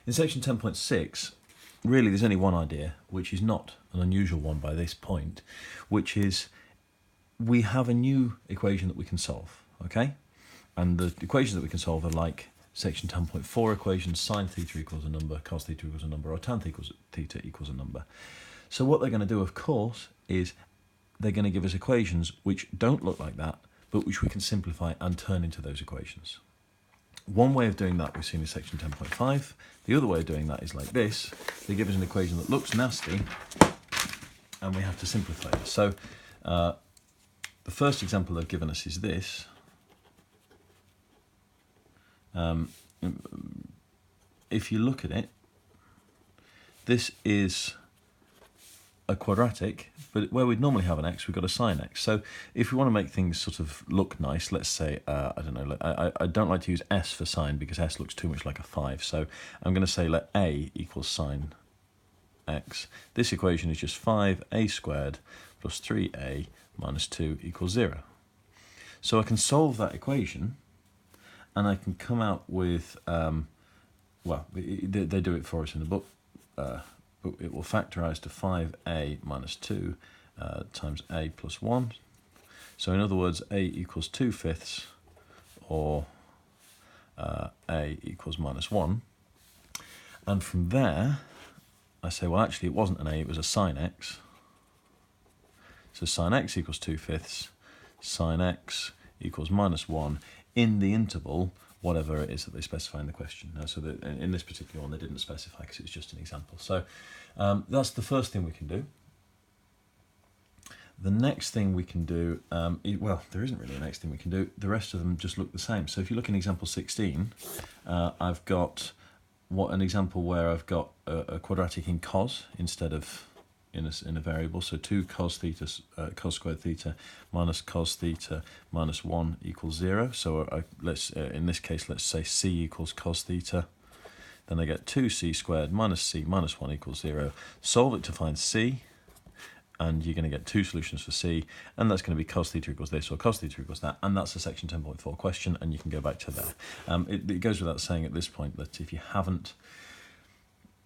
In section 10.6, really there's only one idea, which is not an unusual one by this point, which is we have a new equation that we can solve, okay? And the equations that we can solve are like section 10.4 equations: sine theta equals a number, cos theta equals a number, or tan theta equals a number. So what they're going to do, of course, is they're going to give us equations which don't look like that, but which we can simplify and turn into those equations. One way of doing that we've seen in section 10.5. The other way of doing that is like this. They give us an equation that looks nasty, and we have to simplify it. So the first example they've given us is this. If you look at it, this is a quadratic, but where we'd normally have an x, we've got a sine x. So if we want to make things sort of look nice, let's say, I don't know, I don't like to use s for sine because s looks too much like a 5. So I'm going to say let a equals sine x. This equation is just 5a squared plus 3a minus 2 equals 0. So I can solve that equation, and I can come out with, well, they do it for us in the book, it will factorise to 5a minus 2 times a plus 1. So in other words, a equals 2/5, or a equals minus 1. And from there, I say, well, actually, it wasn't an a, it was a sine x. So sine x equals 2/5, sine x equals minus 1 in the interval, whatever it is that they specify in the question. So that in this particular one, they didn't specify because it's just an example. So that's the first thing we can do. The next thing we can do, well, there isn't really a next thing we can do. The rest of them just look the same. So if you look in example 16, I've got an example where I've got a quadratic in cos instead of in a variable. So 2 cos theta, cos squared theta minus cos theta minus 1 equals 0. So let's in this case, let's say c equals cos theta. Then I get 2c squared minus c minus 1 equals 0. Solve it to find c, and you're going to get 2 solutions for c, and that's going to be cos theta equals this, or cos theta equals that, and that's a section 10.4 question, and you can go back to there. It goes without saying at this point that if you haven't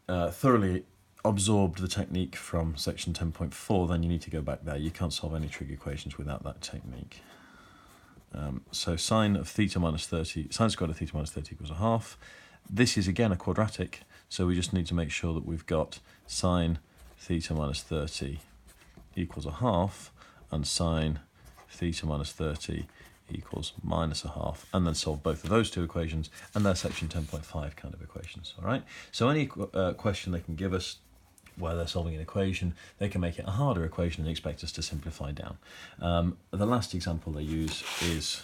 thoroughly absorbed the technique from section 10.4, then you need to go back there. You can't solve any trig equations without that technique. So sine of theta minus 30, sine squared of theta minus 30 equals a half. This is again a quadratic, so we just need to make sure that we've got sine theta minus 30 equals a half, and sine theta minus 30 equals minus a half, and then solve both of those two equations, and they're section 10.5 kind of equations. All right. So any question they can give us where they're solving an equation, they can make it a harder equation and expect us to simplify down. The last example they use is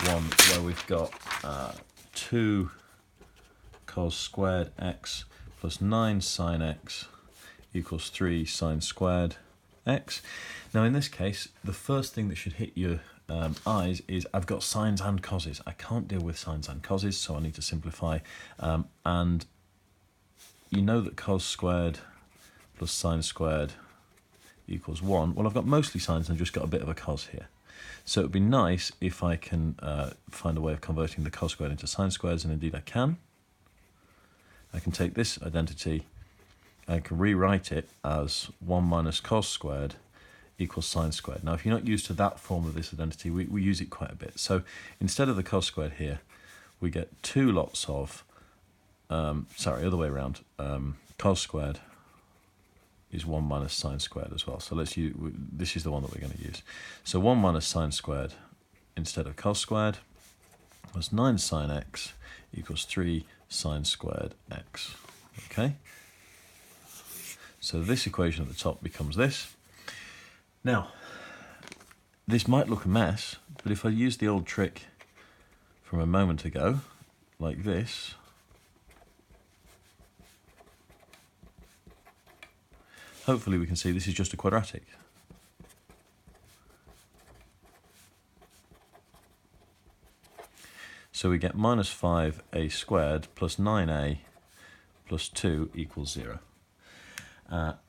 one where we've got 2 cos squared x plus 9 sine x equals 3 sine squared x. Now in this case, the first thing that should hit your eyes is I've got sines and coses. I can't deal with sines and coses, so I need to simplify. And you know that cos squared plus sine squared equals 1. Well, I've got mostly sines and I've just got a bit of a cos here. So it would be nice if I can find a way of converting the cos squared into sine squares, and indeed I can. I can take this identity, I can rewrite it as 1 minus cos squared equals sine squared. Now, if you're not used to that form of this identity, we use it quite a bit. So instead of the cos squared here, we get 2 lots of, sorry, other way around, cos squared is 1 minus sine squared as well. So let's use, this is the one that we're going to use. So 1 minus sine squared instead of cos squared was 9 sine x equals 3 sine squared x. Okay? So this equation at the top becomes this. Now, this might look a mess, but if I use the old trick from a moment ago, like this, hopefully we can see this is just a quadratic. So we get minus 5a squared plus 9a plus 2 equals 0.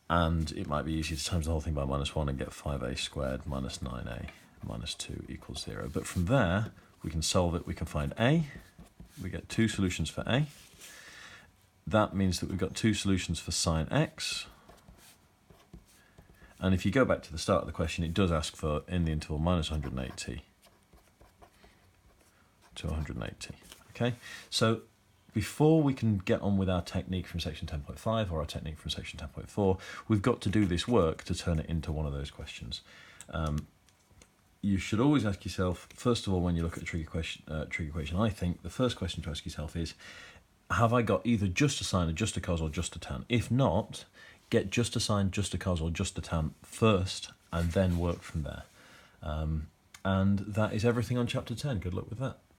And it might be easy to times the whole thing by minus 1 and get 5a squared minus 9a minus 2 equals 0. But from there, we can solve it. We can find a. We get 2 solutions for a. that means that we've got two solutions for sine x. And if you go back to the start of the question, it does ask for in the interval minus 180 to 180. Okay, so before we can get on with our technique from section 10.5 or our technique from section 10.4, we've got to do this work to turn it into one of those questions. You should always ask yourself, first of all, when you look at a trig equation, I think the first question to ask yourself is, have I got either just a sine, or just a cos, or just a tan? If not, get just a sine, just a cos, or just a tan first, and then work from there. And that is everything on chapter 10. Good luck with that.